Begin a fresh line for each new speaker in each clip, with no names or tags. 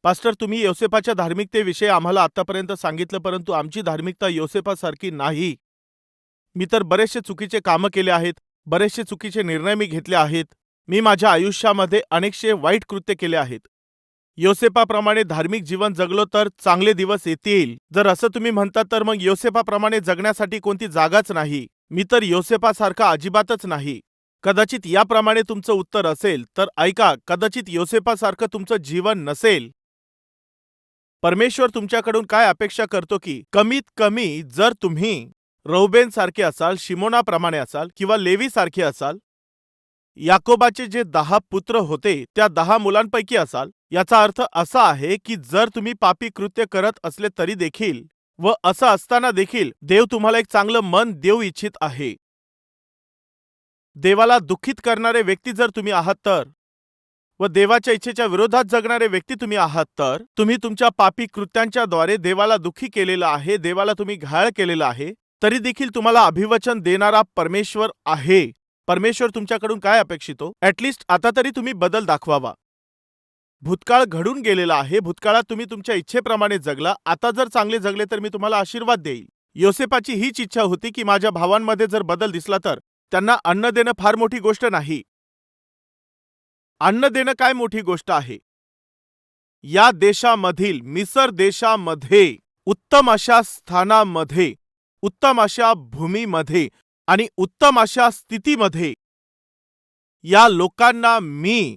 Pastor, तुम्ही योसेफाच्या धार्मिकतेविषयी आम्हाला आतापर्यंत सांगितलं, परंतु आमची धार्मिकता योसेफासारखी नाही. मी तर बरेचसे चुकीचे कामं केले आहेत, बरेचसे चुकीचे निर्णय मी घेतले आहेत. मी माझ्या आयुष्यामध्ये अनेकशे वाईट कृत्य केले आहेत. योसेफाप्रमाणे धार्मिक जीवन जगलो तर चांगले दिवस येतील. जर असं तुम्ही म्हणता तर मग योसेफाप्रमाणे जगण्यासाठी कोणती जागाच नाही. मी तर योसेफासारखा अजिबातच नाही. कदाचित याप्रमाणे तुमचं उत्तर असेल तर ऐका, कदाचित योसेफासारखं तुमचं जीवन नसेल. परमेश्वर तुमच्याकडून काय अपेक्षा करतो की कमीत कमी जर तुम्ही रौबेन सारखे असाल, शिमोनाप्रमाणे असाल किंवा लेवी सारखे असाल, याकोबाचे जे 10 पुत्र होते त्या 10 मुलांपैकी असाल, याचा अर्थ असा आहे की जर तुम्ही पापी कृत्य करत असले तरी देखील व असं असताना देखील देव तुम्हाला एक चांगलं मन देऊ इच्छित आहे. देवाला दुःखित करणारे व्यक्ती जर तुम्ही आहात तर व देवाच्या इच्छेच्या विरोधात जगणारे व्यक्ती तुम्ही आहात तर तुम्ही तुमच्या पापी कृत्यांच्या द्वारे देवाला दुःखी केलेलं आहे, देवाला तुम्ही घायल केलेलं आहे, तरी देखील तुम्हाला अभिवचन देणारा परमेश्वर आहे. परमेश्वर तुमच्याकडून काय अपेक्षितो? ॲटलिस्ट आता तरी तुम्ही बदल दाखवावा. भूतकाळ घडून गेलेला आहे, भूतकाळात तुम्ही तुमच्या इच्छेप्रमाणे जगला, आता जर चांगले जगले तर मी तुम्हाला आशीर्वाद देईल. योसेफाची हीच इच्छा होती की माझ्या भावांमध्ये जर बदल दिसला तर त्यांना अन्न देणं फार मोठी गोष्ट नाही. अन्न देणं काय मोठी गोष्ट आहे? या देशामधील मिसर देशामध्ये उत्तम अशा स्थानामध्ये, उत्तम अशा भूमीमध्ये आणि उत्तम अशा स्थितीमध्ये या लोकांना मी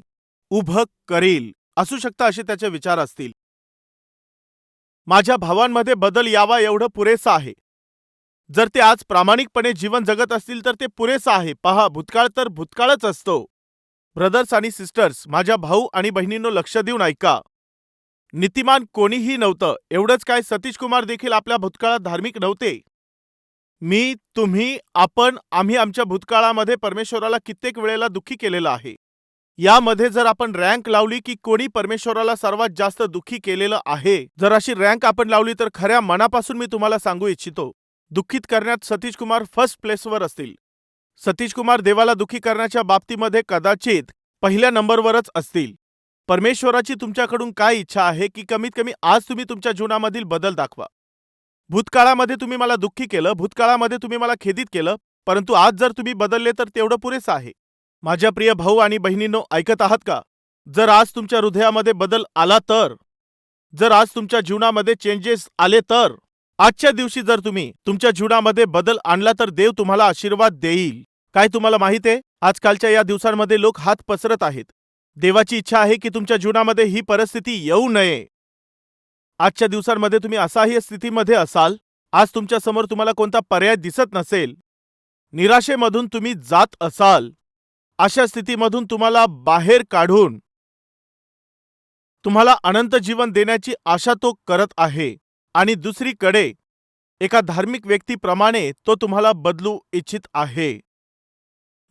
उभं करील. असू शकतं असे त्याचे विचार असतील. माझ्या भावांमध्ये बदल यावा एवढं पुरेसं आहे. जर ते आज प्रामाणिकपणे जीवन जगत असतील तर ते पुरेसं आहे. पहा, भूतकाळ तर भूतकाळच असतो. ब्रदर्स आणि सिस्टर्स, माझ्या भाऊ आणि बहिणींनो, लक्ष देऊन ऐका. नीतिमान कोणीही नव्हतं. एवढंच काय, सतीश कुमार देखील आपल्या भूतकाळात धार्मिक नव्हते. मी, तुम्ही, आम्ही आमच्या भूतकाळामध्ये परमेश्वराला कित्येक वेळेला दुःखी केलेलं आहे. यामध्ये जर आपण रँक लावली की कोणी परमेश्वराला सर्वात जास्त दुःखी केलेलं आहे, जर अशी रँक आपण लावली तर खऱ्या मनापासून मी तुम्हाला सांगू इच्छितो, दुःखित करण्यात सतीश कुमार फर्स्ट प्लेसवर असतील. सतीश कुमार देवाला दुःखी करण्याच्या बाबतीमध्ये कदाचित पहिल्या नंबरवरच असतील. परमेश्वराची तुमच्याकडून काय इच्छा आहे की कमीत कमी आज तुम्ही तुमच्या जीवनामधील बदल दाखवा. भूतकाळामध्ये तुम्ही मला दुःखी केलं, भूतकाळामध्ये तुम्ही मला खेदित केलं, परंतु आज जर तुम्ही बदलले तर तेवढं पुरेसं आहे. माझ्या प्रिय भाऊ आणि बहिणींनो, ऐकत आहात का? जर आज तुमच्या हृदयामध्ये बदल आला तर, जर आज तुमच्या जीवनामध्ये चेंजेस आले तर, आजच्या दिवशी जर तुम्ही तुमच्या जीवनामध्ये बदल आणला तर देव तुम्हाला आशीर्वाद देईल. काय तुम्हाला माहित आहे, आजकालच्या या दिवसांमध्ये लोक हात पसरत आहेत. देवाची इच्छा आहे की तुमच्या जीवनामध्ये ही परिस्थिती येऊ नये. आजच्या दिवसांमध्ये तुम्ही असाही स्थितीमध्ये असाल, आज तुमच्या समोर तुम्हाला कोणता पर्याय दिसत नसेल, निराशेमधून तुम्ही जात असाल. अशा स्थितीमधून तुम्हाला बाहेर काढून तुम्हाला अनंत जीवन देण्याची आशा तो करत आहे. आणि दुसरीकडे एका धार्मिक व्यक्तीप्रमाणे तो तुम्हाला बदलू इच्छित आहे.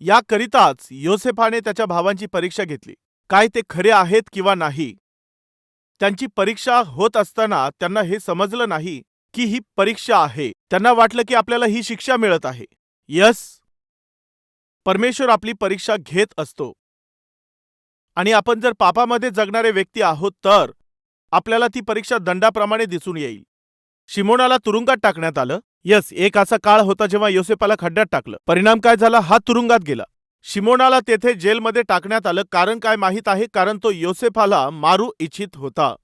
याकरिताच योसेफाने त्याच्या भावांची परीक्षा घेतली. काय ते खरे आहेत किंवा नाही? त्यांची परीक्षा होत असताना त्यांना हे समजलं नाही की ही परीक्षा आहे. त्यांना वाटलं की आपल्याला ही शिक्षा मिळत आहे. यस, परमेश्वर आपली परीक्षा घेत असतो. आणि आपण जर पापामध्ये जगणारे व्यक्ती आहोत तर आपल्याला ती परीक्षा दंडाप्रमाणे दिसून येईल. शिमोनाला तुरुंगात टाकण्यात आलं. यस, एक असा काळ होता जेव्हा योसेफाला खड्ड्यात टाकलं. परिणाम काय झाला? हा तुरुंगात गेला. शिमोनाला तेथे जेलमध्ये टाकण्यात आलं. कारण काय माहीत आहे? कारण तो योसेफाला मारू इच्छित होता.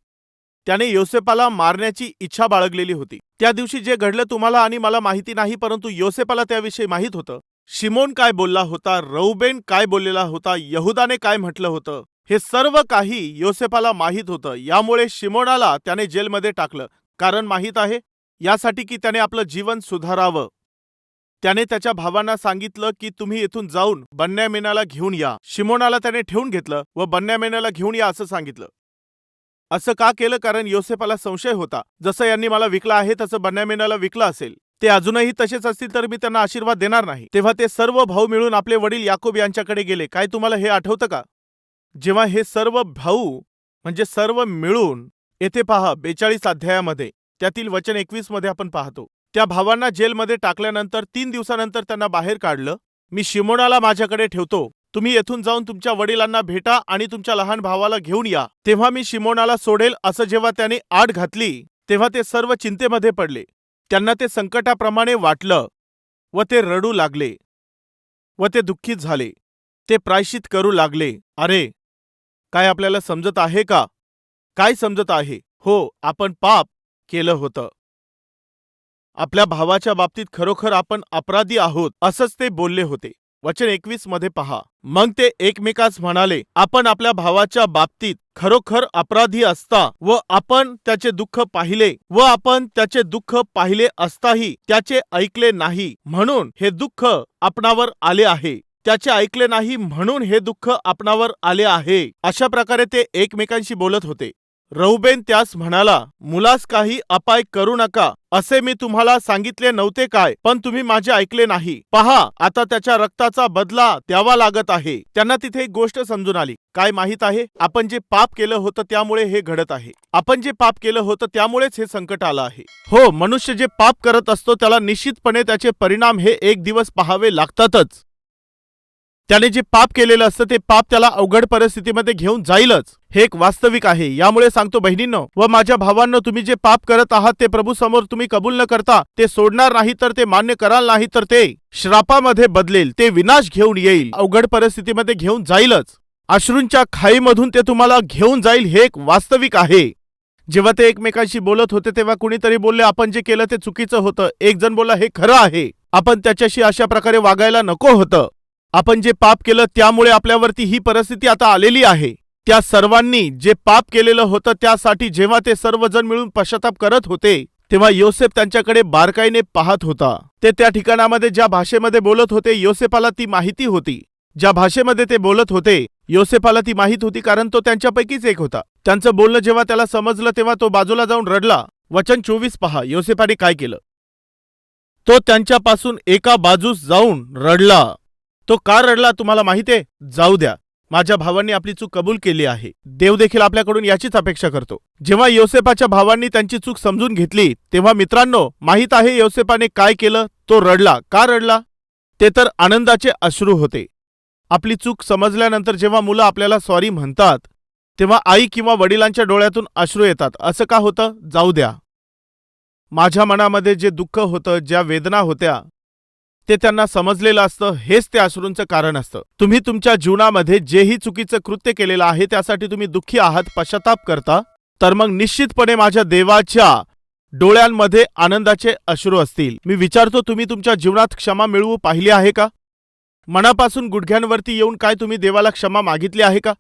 त्याने योसेफाला मारण्याची इच्छा बाळगलेली होती. त्या दिवशी जे घडलं तुम्हाला आणि मला माहिती नाही, परंतु योसेफाला त्याविषयी माहीत होतं. शिमोन काय बोलला होता, रौबेन काय बोललेला होता, यहुदाने काय म्हटलं होतं, हे सर्व काही योसेफाला माहीत होतं. यामुळे शिमोनाला त्याने जेलमध्ये टाकलं. कारण माहीत आहे, यासाठी की त्याने आपलं जीवन सुधारावं. त्याने त्याच्या भावांना सांगितलं की तुम्ही इथून जाऊन बन्यामीनाला घेऊन या. शिमोनाला त्याने ठेवून घेतलं व बन्यामीनाला घेऊन या असं सांगितलं. असं का केलं? कारण योसेफाला संशय होता, जसं यांनी मला विकलं आहे तसं बन्यामीनाला विकलं असेल. ते अजूनही तसेच असतील तर मी त्यांना आशीर्वाद देणार नाही. तेव्हा ते सर्व भाऊ मिळून आपले वडील याकोब यांच्याकडे गेले. काय तुम्हाला हे आठवतं का? जेव्हा हे सर्व भाऊ म्हणजे सर्व मिळून, येथे पहा 42 अध्यायामध्ये त्यातील वचन 21 मध्ये आपण पाहतो, त्या भावांना जेलमध्ये टाकल्यानंतर 3 दिवसानंतर त्यांना बाहेर काढलं. मी शिमोनाला माझ्याकडे ठेवतो, तुम्ही येथून जाऊन तुमच्या वडिलांना भेटा आणि तुमच्या लहान भावाला घेऊन या. तेव्हा मी शिमोनाला सोडेल असं जेव्हा त्याने आड घातली तेव्हा ते सर्व चिंतेमध्ये पडले. त्यांना ते संकटाप्रमाणे वाटलं व ते रडू लागले व ते दुःखित झाले. ते प्रायश्चित करू लागले. अरे, काय आपल्याला समजत आहे का? काय समजत आहे? हो, आपण पाप केलं होतं. आपल्या भावाच्या बाबतीत खरोखर आपण अपराधी आहोत असंच ते बोलले होते. वचन 21 मध्ये पहा. मग ते एकमेकास म्हणाले, आपण आपल्या भावाच्या बाबतीत खरोखर अपराधी असता व आपण त्याचे दुःख पाहिले असताही त्याचे ऐकले नाही म्हणून हे दुःख आपणावर आले आहे. त्याचे ऐकले नाही म्हणून हे दुःख आपणावर आले आहे. अशा प्रकारे ते एकमेकांशी बोलत होते. रौबेन त्यास म्हणाला, मुलास काही अपाय करू नका असे मी तुम्हाला सांगितले नव्हते काय? पण तुम्ही माझे ऐकले नाही. पहा, आता त्याच्या रक्ताचा बदला द्यावा लागत आहे. त्यांना तिथे एक गोष्ट समजून आली. काय माहित आहे? आपण जे पाप केलं होतं त्यामुळे हे घडत आहे. आपण जे पाप केलं होतं त्यामुळेच हे संकट आलं आहे. हो, मनुष्य जे पाप करत असतो त्याला निश्चितपणे त्याचे परिणाम हे एक दिवस पाहावे लागतातच. त्याने जे पाप केलेलं असतं ते पाप त्याला अवघड परिस्थितीमध्ये घेऊन जाईलच. हे एक वास्तविक आहे. यामुळे सांगतो बहिणींनो व माझ्या भावांनो, तुम्ही जे पाप करत आहात ते प्रभू समोर तुम्ही कबूल न करता ते सोडणार नाही तर ते मान्य कराल नाही तर ते श्रापामध्ये बदलेल. ते विनाश घेऊन येईल. अवघड परिस्थितीमध्ये घेऊन जाईलच. अश्रूंच्या खाईमधून ते तुम्हाला घेऊन जाईल. हे एक वास्तविक आहे. जेव्हा ते एकमेकांशी बोलत होते तेव्हा कुणीतरी बोलले, आपण जे केलं ते चुकीचं होतं. एक जण बोलला, हे खरं आहे. आपण त्याच्याशी अशा प्रकारे वागायला नको होतं. आपण जे पाप केलं त्यामुळे आपल्यावरती ही परिस्थिती आता आलेली आहे. त्या सर्वांनी जे पाप केलेलं होतं त्यासाठी जेव्हा ते सर्वजण मिळून पश्चाताप करत होते तेव्हा योसेफ त्यांच्याकडे बारकाईने पाहत होता. ते त्या ठिकाणामध्ये ज्या भाषेमध्ये बोलत होते योसेफाला ती माहिती होती. ज्या भाषेमध्ये ते बोलत होते योसेफाला ती माहित होती, कारण तो त्यांच्यापैकीच एक होता. त्यांचं बोलणं जेव्हा त्याला समजलं तेव्हा तो बाजूला जाऊन रडला. वचन 24 पहा, योसेफाने काय केलं. तो त्यांच्यापासून एका बाजूस जाऊन रडला. तो का रडला तुम्हाला माहिती आहे? जाऊ द्या, माझ्या भावांनी आपली चूक कबूल केली आहे. देव देखील आपल्याकडून याचीच अपेक्षा करतो. जेव्हा योसेफाच्या भावांनी त्यांची चूक समजून घेतली तेव्हा मित्रांनो, माहित आहे योसेफाने काय केलं? तो रडला. का रडला? ते तर आनंदाचे अश्रू होते. आपली चूक समजल्यानंतर जेव्हा मुलं आपल्याला सॉरी म्हणतात तेव्हा आई किंवा वडिलांच्या डोळ्यातून अश्रू येतात. असं का होतं? जाऊ द्या, माझ्या मनामध्ये जे दुःख होतं, ज्या वेदना होत्या ते त्यांना समजलेलं असतं. हेच ते अश्रूंचं कारण असतं. तुम्ही तुमच्या जीवनामध्ये जेही चुकीचं कृत्य केलेलं आहे त्यासाठी तुम्ही दुःखी आहात, पश्चाताप करता, तर मग निश्चितपणे माझ्या देवाच्या डोळ्यांमध्ये आनंदाचे अश्रू असतील. मी विचारतो, तुम्ही तुमच्या जीवनात क्षमा मिळवू पाहिली आहे का? मनापासून गुडघ्यांवरती येऊन काय तुम्ही देवाला क्षमा मागितली आहे का?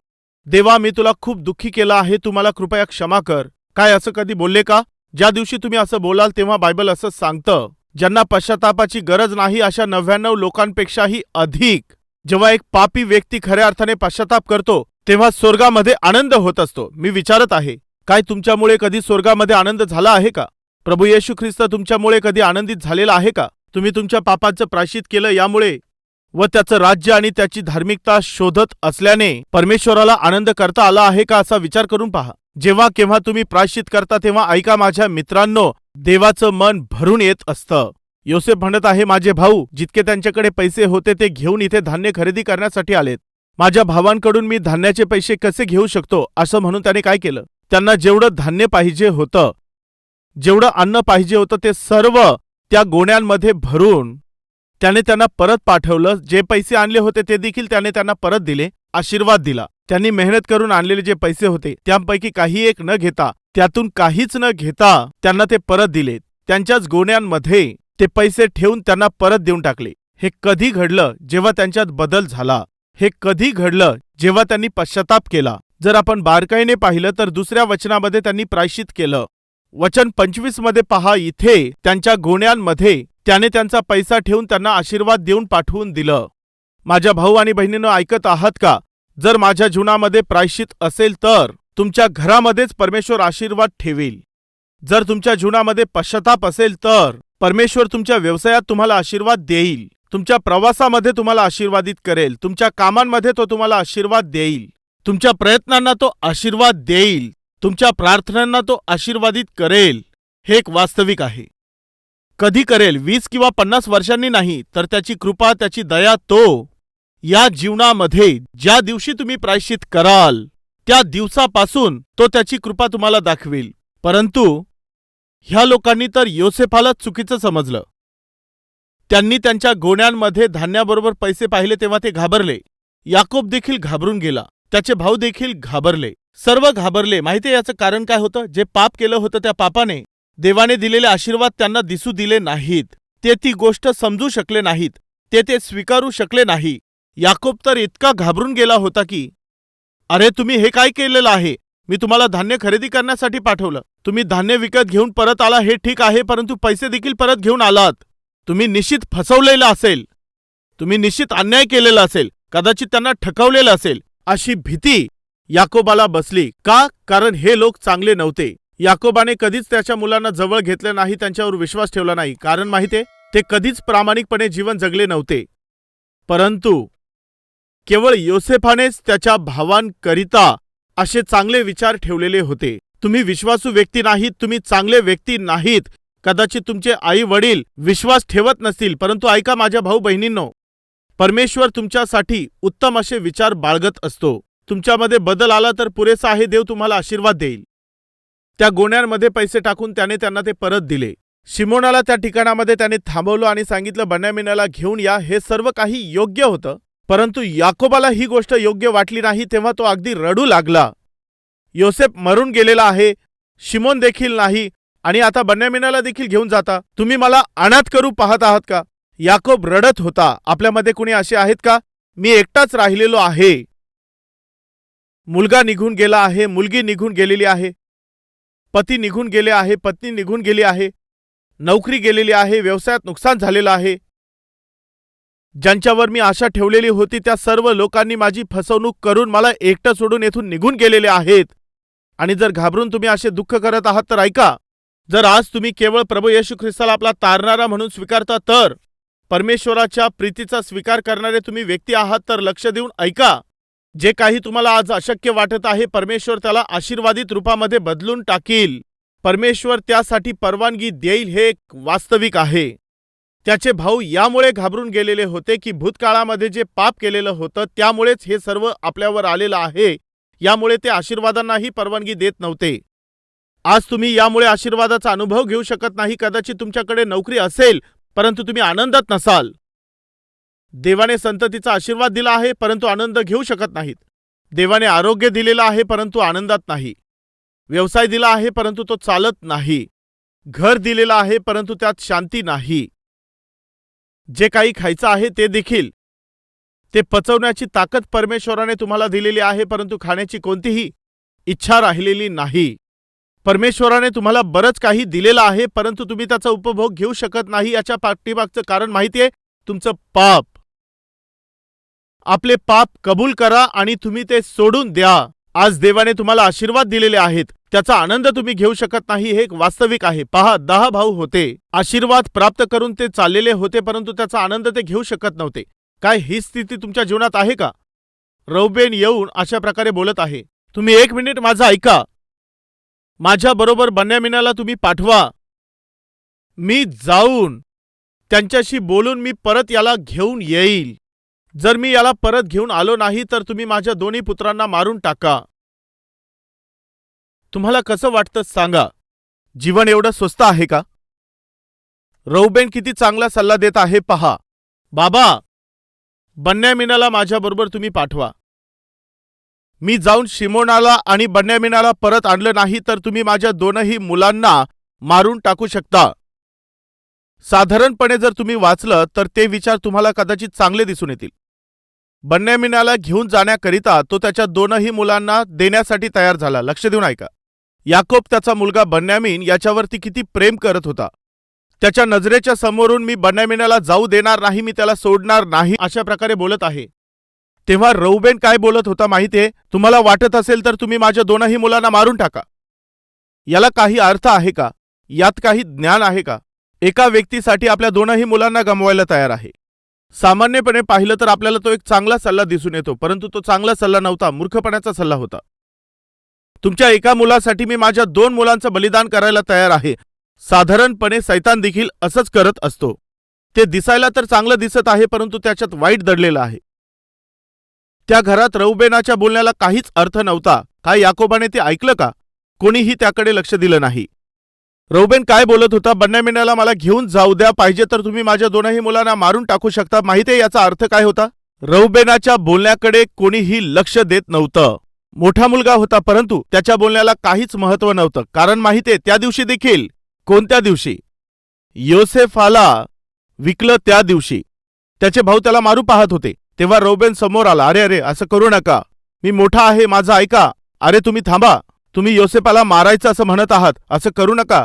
देवा, मी तुला खूप दुःखी केलं आहे, तू मला कृपया क्षमा कर. काय असं कधी बोलले का? ज्या दिवशी तुम्ही असं बोलाल तेव्हा बायबल असं सांगतं, ज्यांना पश्चातापाची गरज नाही अशा 99 लोकांपेक्षाही अधिक जेव्हा एक पापी व्यक्ती खऱ्या अर्थाने पश्चाताप करतो तेव्हा स्वर्गामध्ये आनंद होत असतो. मी विचारत आहे, काय तुमच्यामुळे कधी स्वर्गामध्ये आनंद झाला आहे का? प्रभू येशू ख्रिस्त तुमच्यामुळे कधी आनंदित झालेला आहे का? तुम्ही तुमच्या पापाचं प्रायश्चित केलं यामुळे व त्याचं राज्य आणि त्याची धार्मिकता शोधत असल्याने परमेश्वराला आनंद करता आला आहे का? असा विचार करून पहा. जेव्हा केव्हा तुम्ही प्रायश्चित करता तेव्हा ऐका माझ्या मित्रांनो, देवाचं मन भरून येत असतं. योसेफ म्हणत आहे, माझे भाऊ जितके त्यांच्याकडे पैसे होते ते घेऊन इथे धान्य खरेदी करण्यासाठी आलेत. माझ्या भावांकडून मी धान्याचे पैसे कसे घेऊ शकतो? असं म्हणून त्याने काय केलं? त्यांना जेवढं धान्य पाहिजे होतं, जेवढं अन्न पाहिजे होतं ते सर्व त्या गोण्यांमध्ये भरून त्याने त्यांना परत पाठवलं. जे पैसे आणले होते ते देखील त्याने त्यांना परत दिले, आशीर्वाद दिला. त्यांनी मेहनत करून आणलेले जे पैसे होते त्यापैकी काही एक न घेता, त्यातून काहीच न घेता त्यांना ते परत दिले. त्यांच्याच गोण्यांमध्ये ते पैसे ठेवून त्यांना परत देऊन टाकले. हे कधी घडलं? जेव्हा त्यांच्यात बदल झाला. हे कधी घडलं? जेव्हा त्यांनी पश्चाताप केला. जर आपण बारकाईने पाहिलं तर दुसऱ्या वचनामध्ये त्यांनी प्रायश्चित केलं. वचन 25 मध्ये पहा, इथे त्यांच्या गोण्यांमध्ये त्याने त्यांचा पैसा ठेवून त्यांना आशीर्वाद देऊन पाठवून दिलं. माझ्या भाऊ आणि बहिणींनो, ऐकत आहात का? जर माझ्या जीवनामध्ये प्रायश्चित असेल तर तुमच्या घरामध्येच परमेश्वर आशीर्वाद ठेवील. जर तुमच्या जीवनामध्ये पश्चाताप असेल तर परमेश्वर तुमच्या व्यवसायात तुम्हाला आशीर्वाद देईल. तुमच्या प्रवासामध्ये तुम्हाला आशीर्वादित करेल. तुमच्या कामांमध्ये तो तुम्हाला आशीर्वाद देईल. तुमच्या प्रयत्नांना तो आशीर्वाद देईल. तुमच्या प्रार्थनांना तो आशीर्वादित करेल. हे एक वास्तविक आहे. कधी करेल? 20 किंवा 50 वर्षांनी नाही, तर त्याची कृपा, त्याची दया तो या जीवनामध्ये ज्या दिवशी तुम्ही प्रायश्चित कराल त्या दिवसापासून तो त्याची कृपा तुम्हाला दाखवेल. परंतु ह्या लोकांनी तर योसेफाला चुकीचं समजलं. त्यांनी त्यांच्या गोण्यांमध्ये धान्याबरोबर पैसे पाहिले तेव्हा ते घाबरले. याकोब देखील घाबरून गेला, त्याचे भाऊ देखील घाबरले, सर्व घाबरले. माहितीये याचं कारण काय होतं? जे पाप केलं होतं त्या पापाने देवाने दिलेले आशीर्वाद त्यांना दिसू दिले नाहीत. ते ती गोष्ट समजू शकले नाहीत, ते स्वीकारू शकले नाही. याकोब तर इतका घाबरून गेला होता की, अरे तुम्ही हे काय केलेलं आहे? मी तुम्हाला धान्य खरेदी करण्यासाठी पाठवलं, तुम्ही धान्य विकत घेऊन परत आला हे ठीक आहे, परंतु पैसे देखील परत घेऊन आलात. तुम्ही निश्चित फसवलेलं असेल, तुम्ही निश्चित अन्याय केलेला असेल, कदाचित त्यांना ठकवलेलं असेल, अशी भीती याकोबाला बसली. का? कारण हे लोक चांगले नव्हते. याकोबाने कधीच त्याच्या मुलांना जवळ घेतले नाही, त्यांच्यावर विश्वास ठेवला नाही. कारण माहितीये, ते कधीच प्रामाणिकपणे जीवन जगले नव्हते. परंतु केवळ योसेफानेच त्याच्या भावांकरिता असे चांगले विचार ठेवलेले होते. तुम्ही विश्वासू व्यक्ती नाहीत, तुम्ही चांगले व्यक्ती नाहीत. कदाचित तुमचे आई वडील विश्वास ठेवत नसतील, परंतु ऐका माझ्या भाऊ बहिणींनो, परमेश्वर तुमच्यासाठी उत्तम असे विचार बाळगत असतो. तुमच्यामध्ये बदल आला तर पुरेसा आहे, देव तुम्हाला आशीर्वाद देईल. त्या गोण्यांमध्ये पैसे टाकून त्याने त्यांना ते परत दिले. शिमोनाला त्या ठिकाणामध्ये त्याने थांबवलं आणि सांगितलं, बेन्यामीनाला घेऊन या. हे सर्व काही योग्य होतं, परंतु याकोबाला ही गोष्ट योग्य वाटली नाही. तेव्हा तो अगदी रडू लागला. योसेफ मरून गेलेला आहे, शिमोन देखील नाही, आणि आता बेन्यामीनाला देखील घेऊन जाता. तुम्ही मला अनाथ करू पाहत आहात का? याकोब रडत होता. आपल्यामध्ये कुणी असे आहेत का? मी एकटाच राहिलेलो आहे. मुलगा निघून गेला आहे, मुलगी निघून गेलेली आहे, पती निघून गेले आहे, पत्नी निघून गेली आहे, नोकरी गेलेली आहे, व्यवसायात नुकसान झालेलं आहे. ज्यांच्यावर मी आशा ठेवलेली होती त्या सर्व लोकांनी माझी फसवणूक करून मला एकटं सोडून येथून निघून गेलेले आहेत. आणि जर घाबरून तुम्ही असे दुःख करत आहात तर ऐका, जर आज तुम्ही केवळ प्रभू येशू ख्रिस्ताला आपला तारणारा म्हणून स्वीकारता, तर परमेश्वराच्या प्रीतीचा स्वीकार करणारे तुम्ही व्यक्ती आहात, तर लक्ष देऊन ऐका. जे काही तुम्हाला आज अशक्य वाटत आहे, परमेश्वर त्याला आशीर्वादित रूपामध्ये बदलून टाकील. परमेश्वर त्यासाठी परवानगी देईल, हे एक वास्तविक आहे. त्याचे भाऊ यामुळे घाबरून गेलेले होते की भूतकाळामध्ये जे पाप केलेलं होतं त्यामुळेच हे सर्व आपल्यावर आलेलं आहे. यामुळे ते आशीर्वादांनाही परवानगी देत नव्हते. आज तुम्ही यामुळे आशीर्वादाचा अनुभव घेऊ शकत नाही. कदाचित तुमच्याकडे नोकरी असेल, परंतु तुम्ही आनंदात नसाल. देवाने संततीचा आशीर्वाद दिला आहे, परंतु आनंद घेऊ शकत नाहीत. देवाने आरोग्य दिलेलं आहे, परंतु आनंदात नाही. व्यवसाय दिला आहे, परंतु तो चालत नाही. घर दिलेलं आहे, परंतु त्यात शांती नाही. जे काही खायचं आहे ते देखील, ते पचवण्याची ताकद परमेश्वराने तुम्हाला दिलेली आहे, परंतु खाण्याची कोणतीही इच्छा राहिलेली नाही. परमेश्वराने तुम्हाला बरंच काही दिलेलं आहे, परंतु तुम्ही त्याचा उपभोग घेऊ शकत नाही. याच्या पाठीमागचं कारण माहितीये? तुमचं पाप. आपले पाप कबूल करा आणि तुम्ही ते सोडून द्या. आज देवाने तुम्हाला आशीर्वाद दिलेले आहेत, त्याचा आनंद तुम्ही घेऊ शकत नाही, हे एक वास्तविक आहे. पहा, 10 भाऊ होते, आशीर्वाद प्राप्त करून ते चाललेले होते, परंतु त्याचा आनंद ते घेऊ शकत नव्हते. काय ही स्थिती तुमच्या जीवनात आहे का? रौबेन येऊन अशा प्रकारे बोलत आहे, तुम्ही 1 मिनिट माझं ऐका. माझ्या बरोबर बेन्यामीनाला तुम्ही पाठवा. मी जाऊन त्यांच्याशी बोलून मी परत याला घेऊन येईल. जर मी याला परत घेऊन आलो नाही तर तुम्ही माझ्या दोन्ही पुत्रांना मारून टाका. तुम्हाला कसं वाटतं सांगा? जीवन एवढं स्वस्त आहे का? रौबेन किती चांगला सल्ला देत आहे पहा. बाबा, बेन्यामीनाला माझ्याबरोबर तुम्ही पाठवा. मी जाऊन शिमोनाला आणि बेन्यामीनाला परत आणलं नाही तर तुम्ही माझ्या दोनही मुलांना मारून टाकू शकता. साधारणपणे जर तुम्ही वाचलं तर ते विचार तुम्हाला कदाचित चांगले दिसून येतील. बेन्यामीनाला घेऊन जाण्याकरिता तो त्याच्या दोनही मुलांना देण्यासाठी तयार झाला. लक्ष देऊन ऐका. याकोब त्याचा मुलगा बेन्यामीन याच्यावरती किती प्रेम करत होता. त्याच्या नजरेच्या समोरून मी बेन्यामीनाला जाऊ देणार नाही, मी त्याला सोडणार नाही, अशा प्रकारे बोलत आहे. तेव्हा रौबेन काय बोलत होता माहितीये? तुम्हाला वाटत असेल तर तुम्ही माझ्या दोनही मुलांना मारून टाका. याला काही अर्थ आहे का? यात काही ज्ञान आहे का? एका व्यक्तीसाठी आपल्या दोनही मुलांना गमवायला तयार आहे. सामान्यपणे पाहिलं तर आपल्याला तो एक चांगला सल्ला दिसून येतो, परंतु तो चांगला सल्ला नव्हता, मूर्खपणाचा सल्ला होता. तुमच्या एका मुलासाठी मी माझ्या 2 मुलांचं बलिदान करायला तयार आहे. साधारणपणे सैतान देखील असंच करत असतो. ते दिसायला तर चांगलं दिसत आहे, परंतु त्याच्यात वाईट दडलेलं आहे. त्या घरात रौबेनाच्या बोलण्याला काहीच अर्थ नव्हता. काय याकोबाने ते ऐकलं का? कोणीही त्याकडे लक्ष दिलं नाही. रौबेन काय बोलत होता? बन्यामीनाला मला घेऊन जाऊ द्या, पाहिजे तर तुम्ही माझ्या दोनही मुलांना मारून टाकू शकता. माहितीये याचा अर्थ काय होता? रौबेनाच्या बोलण्याकडे कोणीही लक्ष देत नव्हतं. मोठा मुलगा होता, परंतु त्याच्या बोलण्याला काहीच महत्व नव्हतं. कारण माहितीये त्या दिवशी देखील, कोणत्या दिवशी? योसेफाला विकलं त्या दिवशी. त्याचे भाऊ त्याला मारू पाहत होते. तेव्हा रौबेन समोर आला. अरे अरे, असं करू नका, मी मोठा आहे, माझं ऐका. अरे तुम्ही थांबा, तुम्ही योसेफाला मारायचं असं म्हणत आहात, असं करू नका,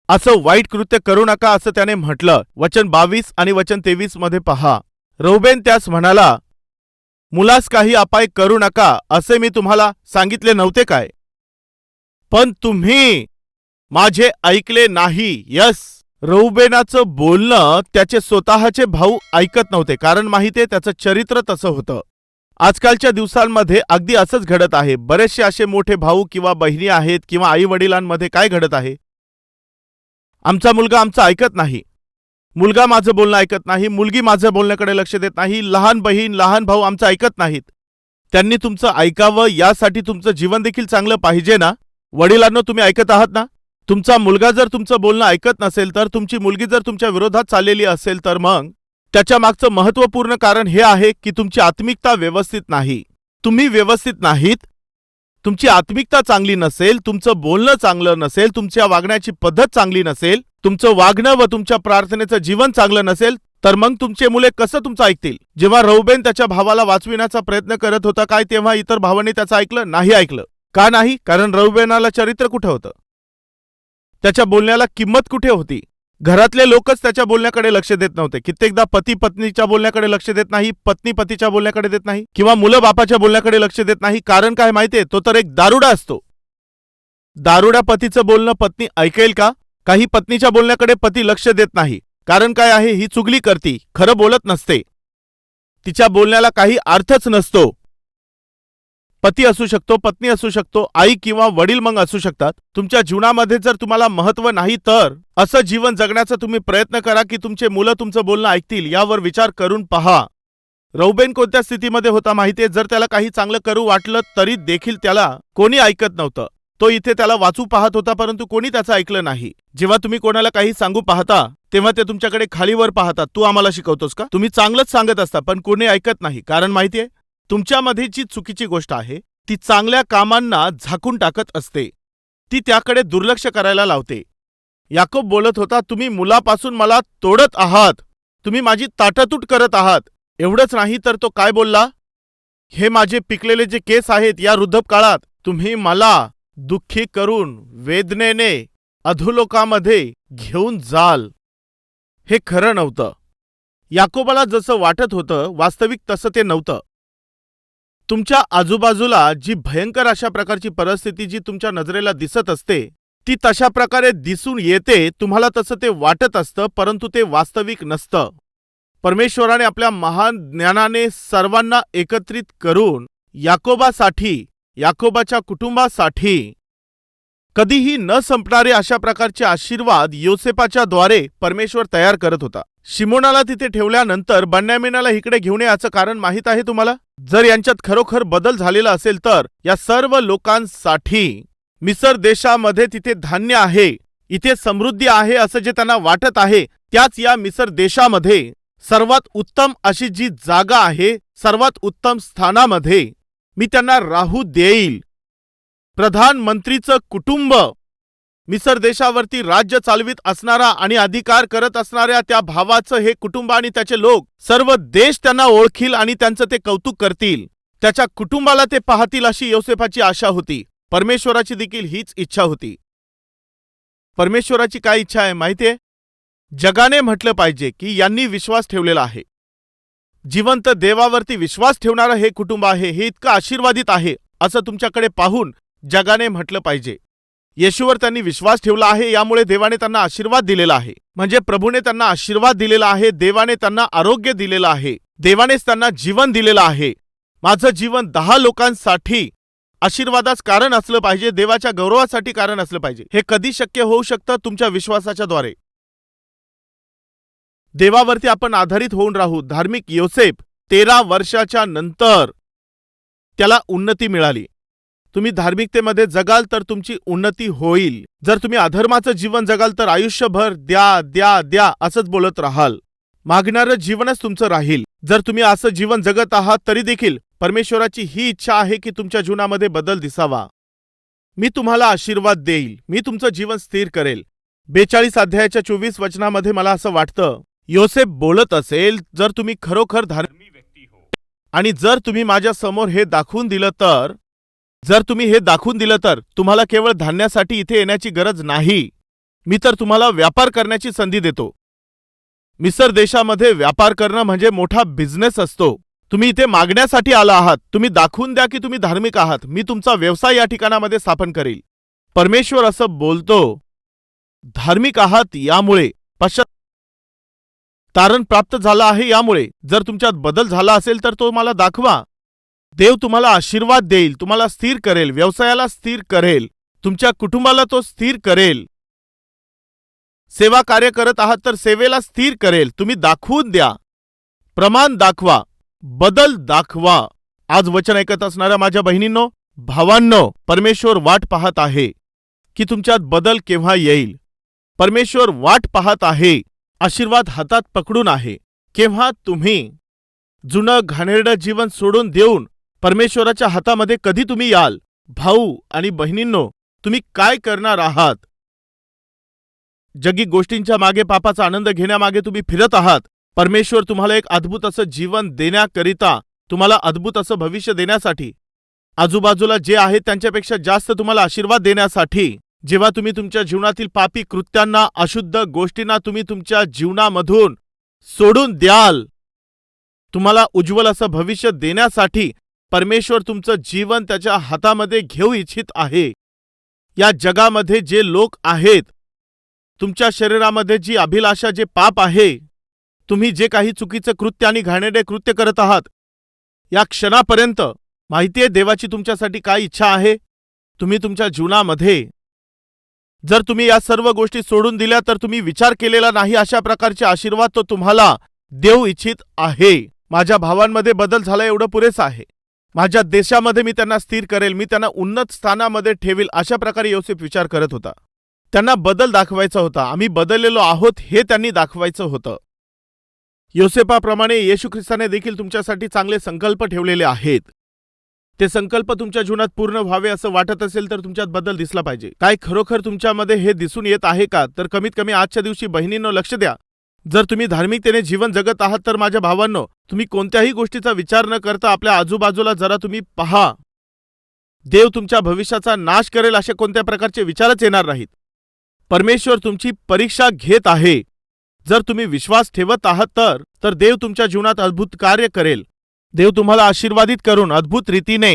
असं वाईट कृत्य करू नका, असं त्याने म्हटलं. वचन 22 आणि वचन 23 मध्ये पहा. रौबेन त्यास म्हणाला, मुलास काही अपाय करू नका, असे मी तुम्हाला सांगितले नव्हते काय? पण तुम्ही माझे ऐकले नाही. यस, रौबेनाचं बोलणं त्याचे स्वतःचे भाऊ ऐकत नव्हते. कारण माहितीये त्याचं चरित्र तसं होतं. आजकालच्या दिवसांमध्ये अगदी असंच घडत आहे. बरेचसे असे मोठे भाऊ किंवा बहिणी आहेत किंवा आई वडिलांमध्ये काय घडत आहे? आमचा मुलगा आमचं ऐकत नाही, मुलगा माझं बोलणं ऐकत नाही, मुलगी माझं बोलण्याकडे लक्ष देत नाही, लहान बहीण लहान भाऊ आमचं ऐकत नाहीत. त्यांनी तुमचं ऐकावं यासाठी तुमचं जीवन देखील चांगलं पाहिजे ना? वडिलांनो, तुम्ही ऐकत आहात ना? तुमचा मुलगा जर तुमचं बोलणं ऐकत नसेल, तर तुमची मुलगी जर तुमच्या विरोधात चाललेली असेल, तर मग त्याच्या मागचं महत्त्वपूर्ण कारण हे आहे की तुमची आत्मिकता व्यवस्थित नाही. तुम्ही व्यवस्थित नाहीत, तुमची आत्मिकता चांगली नसेल, तुमचं बोलणं चांगलं नसेल, तुमच्या वागण्याची पद्धत चांगली नसेल, तुमचं वागणं व तुमच्या प्रार्थनेचं जीवन चांगलं नसेल, तर मग तुमचे मुले कसं तुमचं ऐकतील? जेव्हा रौबेन त्याच्या भावाला वाचविण्याचा प्रयत्न करत होता काय, तेव्हा इतर भावांनी त्याचं ऐकलं नाही? ऐकलं का नाही? कारण रौबेनाला चरित्र कुठे होतं? त्याच्या बोलण्याला किंमत कुठे होती? घरातले लोकच त्याच्या बोलण्याकडे लक्ष देत नव्हते. कित्येकदा पती पत्नीच्या बोलण्याकडे लक्ष देत नाही, पत्नी पतीच्या बोलण्याकडे देत नाही, किंवा मुलं बापाच्या बोलण्याकडे लक्ष देत नाही. कारण काय माहितीये? तो तर एक दारुडा असतो. दारुड्या पतीचं बोलणं पत्नी ऐकेल का? काही पत्नीच्या बोलण्याकडे पती लक्ष देत नाही. कारण काय आहे? ही चुगली करती, खरं बोलत नसते, तिच्या बोलण्याला काही अर्थच नसतो. पती असू शकतो, पत्नी असू शकतो, आई किंवा वडील मग असू शकतात. तुमच्या जीवनामध्ये जर तुम्हाला महत्व नाही, तर असं जीवन जगण्याचा तुम्ही प्रयत्न करा की तुमचे मुलं तुमचं बोलणं ऐकतील. यावर विचार करून पहा. रौबेन कोणत्या स्थितीमध्ये होता माहितीये? जर त्याला काही चांगलं करू वाटलं तरी देखील त्याला कोणी ऐकत नव्हतं. तो इथे त्याला वाचू पाहत होता, परंतु कोणी त्याचं ऐकलं नाही. जेव्हा तुम्ही कोणाला काही सांगू पाहता, तेव्हा ते तुमच्याकडे खालीवर पाहतात. तू आम्हाला शिकवतोस का? तुम्ही चांगलंच सांगत असता, पण कोणी ऐकत नाही. कारण माहितीये, तुमच्यामध्ये जी चुकीची गोष्ट आहे ती चांगल्या कामांना झाकून टाकत असते, ती त्याकडे दुर्लक्ष करायला लावते. याकोब बोलत होता, तुम्ही मुलापासून मला तोडत आहात, तुम्ही माझी ताटातूट करत आहात. एवढंच नाही तर तो काय बोलला? हे माझे पिकलेले जे केस आहेत, या वृद्धकाळात तुम्ही मला दुःखी करून वेदनेने अधोलोकामध्ये घेऊन जाल. हे खरं नव्हतं. याकोबाला जसं वाटत होतं, वास्तविक तसं ते नव्हतं. तुमच्या आजूबाजूला जी भयंकर अशा प्रकारची परिस्थिती जी तुमच्या नजरेला दिसत असते, ती तशा प्रकारे दिसून येते. तुम्हाला तसं ते वाटत असतं, परंतु ते वास्तविक नसतं. परमेश्वराने आपल्या महान ज्ञानाने सर्वांना एकत्रित करून याकोबासाठी, याकोबाच्या कुटुंबासाठी कधीही न संपणारे अशा प्रकारचे आशीर्वाद योसेफाच्या द्वारे परमेश्वर तयार करत होता. शिमोनाला तिथे ठेवल्यानंतर बन्यामीनाला इकडे घेऊन याचं कारण माहीत आहे तुम्हाला? जर यांच्यात खरोखर बदल झालेला असेल, तर या सर्व लोकांसाठी मिसर देशामध्ये तिथे धान्य आहे, इथे समृद्धी आहे असं जे त्यांना वाटत आहे, त्याच या मिसर देशामध्ये सर्वात उत्तम अशी जी जागा आहे, सर्वात उत्तम स्थानामध्ये मी त्यांना राहू देईल. प्रधानमंत्रीचं कुटुंब, मिसर देशावरती राज्य चालवित असणारा आणि अधिकार करत असणाऱ्या त्या भावाचं हे कुटुंब आणि त्याचे लोक, सर्व देश त्यांना ओळखील आणि त्यांचं ते कौतुक करतील. त्याच्या कुटुंबाला ते पाहतील अशी योसेफाची आशा होती. परमेश्वराची देखील हीच इच्छा होती. परमेश्वराची काय इच्छा आहे माहितीये? जगाने म्हटलं पाहिजे की यांनी विश्वास ठेवलेला आहे. जिवंत देवावरती विश्वास ठेवणारं हे कुटुंब आहे, हे इतकं आशीर्वादित आहे असं तुमच्याकडे पाहून जगाने म्हटलं पाहिजे. येशूवर त्यांनी विश्वास ठेवला आहे, यामुळे देवाने त्यांना आशीर्वाद दिलेला आहे. म्हणजे प्रभूने त्यांना आशीर्वाद दिलेला आहे, देवाने त्यांना आरोग्य दिलेलं आहे, देवानेच त्यांना जीवन दिलेलं आहे. माझं जीवन 10 लोकांसाठी आशीर्वादाच कारण असलं पाहिजे, देवाच्या गौरवासाठी कारण असलं पाहिजे. हे कधी शक्य होऊ शकतं? तुमच्या विश्वासाच्या द्वारे. देवावरती आपण आधारित होऊन राहू. धार्मिक योसेफ 13 वर्षाच्या नंतर त्याला उन्नती मिळाली. तुम्ही धार्मिकतेमध्ये जगाल तर तुमची उन्नती होईल. जर तुम्ही अधर्माचं जीवन जगाल तर आयुष्यभर द्या द्या द्या असंच बोलत राहाल. मागणारं जीवनच तुमचं राहील. जर तुम्ही असं जीवन जगत आहात तरी देखील परमेश्वराची ही इच्छा आहे की तुमच्या जीवनामध्ये बदल दिसावा. मी तुम्हाला आशीर्वाद देईल, मी तुमचं जीवन स्थिर करेल. 42 अध्यायाच्या 24 वचनामध्ये मला असं वाटतं, योसेफ बोलत असेल, जर तुम्ही खरोखर धार्मिक व्यक्ती हो आणि जर तुम्ही माझ्या समोर हे दाखवून दिलं तर, जर तुम्ही हे दाखवून दिलं तर तुम्हाला केवळ धान्यासाठी इथे येण्याची गरज नाही, मी तर तुम्हाला व्यापार करण्याची संधी देतो. मिसर देशामध्ये व्यापार करणं म्हणजे मोठा बिझनेस असतो. तुम्ही इथे मागण्यासाठी आला आहात. तुम्ही दाखवून द्या की तुम्ही धार्मिक आहात. मी तुमचा व्यवसाय या ठिकाणामध्ये स्थापन करेल. परमेश्वर असं बोलतो, धार्मिक आहात यामुळे, तारण प्राप्त झालं आहे यामुळे. जर तुमच्यात बदल झाला असेल तर तो मला दाखवा. देव तुम्हाला आशीर्वाद देईल, तुम्हाला स्थिर करेल, व्यवसायाला स्थिर करेल, तुमच्या कुटुंबाला तो स्थिर करेल. सेवा कार्य करत आहात तर सेवेला स्थिर करेल. तुम्ही दाखवून द्या, प्रमाण दाखवा, बदल दाखवा. आज वचन ऐकत असणाऱ्या माझ्या बहिणींनो, भावांनो, परमेश्वर वाट पाहत आहे की तुमच्यात बदल केव्हा येईल. परमेश्वर वाट पाहत आहे, आशीर्वाद हातात पकडून आहे. केव्हा तुम्ही जुनं घाणेरडं जीवन सोडून देऊन परमेश्वराच्या हातामध्ये कधी तुम्ही याल. भाऊ आणि बहिणींनो, तुम्ही काय करणार आहात? जगी गोष्टींच्या मागे, पापाचा आनंद घेण्यामागे तुम्ही फिरत आहात. परमेश्वर तुम्हाला एक अद्भुत असं जीवन देण्याकरिता, तुम्हाला अद्भुत असं भविष्य देण्यासाठी, आजूबाजूला जे आहे त्यांच्यापेक्षा जास्त तुम्हाला आशीर्वाद देण्यासाठी, जेव्हा तुम्ही तुमच्या जीवनातील पापी कृत्यांना, अशुद्ध गोष्टींना तुम्ही तुमच्या जीवनामधून सोडून द्याल, तुम्हाला उज्ज्वल असं भविष्य देण्यासाठी परमेश्वर तुमचं जीवन त्याच्या हातामध्ये घेऊ इच्छित आहे. या जगामध्ये जे लोक आहेत, तुमच्या शरीरामध्ये जी अभिलाषा, जे पाप आहे, तुम्ही जे काही चुकीचं कृत्य आणि घाणेरडे कृत्य करत आहात, या क्षणापर्यंत माहितीये देवाची तुमच्यासाठी काय इच्छा आहे. तुम्ही तुमच्या जीवनामध्ये जर तुम्ही या सर्व गोष्टी सोडून दिल्या तर तुम्ही विचार केलेला नाही अशा प्रकारचे आशीर्वाद तो तुम्हाला देऊ इच्छित आहे. माझ्या भावांमध्ये बदल झाला एवढं पुरेसं आहे. माझ्या देशामध्ये मी त्यांना स्थिर करेल, मी त्यांना उन्नत स्थानामध्ये ठेवील, अशा प्रकारे योसेफ विचार करत होता. त्यांना बदल दाखवायचा होता. आम्ही बदललेलो आहोत हे त्यांनी दाखवायचं होतं. योसेफाप्रमाणे येशू ख्रिस्ताने देखील तुमच्यासाठी चांगले संकल्प ठेवलेले आहेत. ते संकल्प तुमच्या जीवनात पूर्ण व्हावे असं वाटत असेल तर तुमच्यात बदल दिसला पाहिजे. काय खरोखर तुमच्यामध्ये हे दिसून येत आहे का? तर कमीत कमी आजच्या दिवशी बहिणींनो लक्ष द्या. जर तुम्ही धार्मिकतेने जीवन जगत आहात तर माझ्या भावांनो, तुम्ही कोणत्याही गोष्टीचा विचार न करता आपल्या आजूबाजूला जरा तुम्ही पहा. देव तुमच्या भविष्याचा नाश करेल असे कोणत्या प्रकारचे विचारच येणार नाहीत. परमेश्वर तुमची परीक्षा घेत आहे. जर तुम्ही विश्वास ठेवत आहात तर देव तुमच्या जीवनात अद्भुत कार्य करेल. देव तुम्हाला आशीर्वादित करून अद्भुत रीतीने,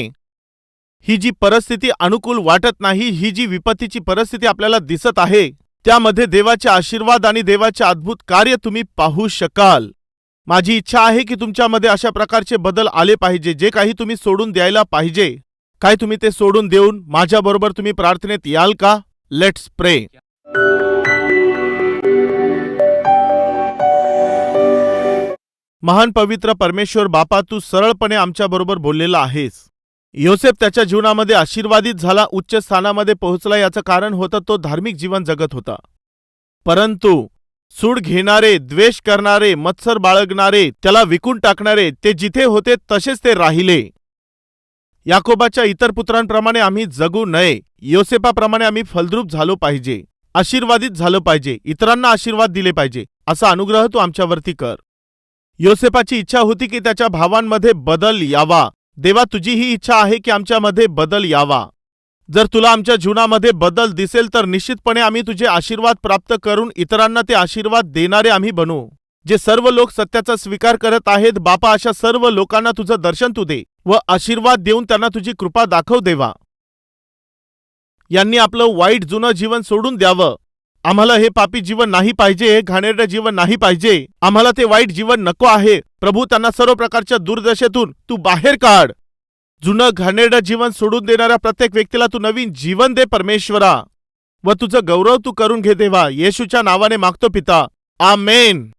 ही जी परिस्थिती अनुकूल वाटत नाही, ही जी विपत्तीची परिस्थिती आपल्याला दिसत आहे, त्यामध्ये देवाचे आशीर्वाद आणि देवाचे अद्भुत कार्य तुम्ही पाहू शकाल. माझी इच्छा आहे की तुमच्यामध्ये अशा प्रकारचे बदल आले पाहिजे. जे काही तुम्ही सोडून द्यायला पाहिजे, काय तुम्ही ते सोडून देऊन माझ्याबरोबर तुम्ही प्रार्थनेत याल का? लेट्स प्रे. महान पवित्र परमेश्वर बापा, तू सरळपणे आमच्याबरोबर बोललेला आहेस. योसेफ त्याच्या जीवनामध्ये आशीर्वादित झाला, उच्च स्थानामध्ये पोहोचला. याचं कारण होतं तो धार्मिक जीवन जगत होता. परंतु सूड घेणारे, द्वेष करणारे, मत्सर बाळगणारे, त्याला विकून टाकणारे, ते जिथे होते तसेच ते राहिले. याकोबाच्या इतर पुत्रांप्रमाणे आम्ही जगू नये. योसेफाप्रमाणे आम्ही फलद्रूप झालो पाहिजे, आशीर्वादित झालं पाहिजे, इतरांना आशीर्वाद दिले पाहिजे. असा अनुग्रह तू आमच्यावरती कर. योसेफाची इच्छा होती की त्याच्या भावांमध्ये बदल यावा. देवा, तुझी ही इच्छा आहे की आमच्यामध्ये बदल यावा. जर तुला आमच्या जीवनामध्ये बदल दिसेल तर निश्चितपणे आम्ही तुझे आशीर्वाद प्राप्त करून इतरांना ते आशीर्वाद देणारे आम्ही बनू. जे सर्व लोक सत्याचा स्वीकार करत आहेत बापा, अशा सर्व लोकांना तुझं दर्शन तू दे व आशीर्वाद देऊन त्यांना तुझी कृपा दाखव देवा. यांनी आपलं वाईट जुनं जीवन सोडून द्यावं. आम्हाला हे पापी जीवन नाही पाहिजे, हे घाणेरडं जीवन नाही पाहिजे. आम्हाला ते वाईट जीवन नको आहे. प्रभू, त्यांना सर्व प्रकारच्या दुर्दशेतून तू बाहेर काढ. जुनं घाणेरडं जीवन सोडून देणाऱ्या प्रत्येक व्यक्तीला तू नवीन जीवन दे परमेश्वरा, व तुझं गौरव तू करून घे देवा. येशूच्या नावाने मागतो पिता, आमेन.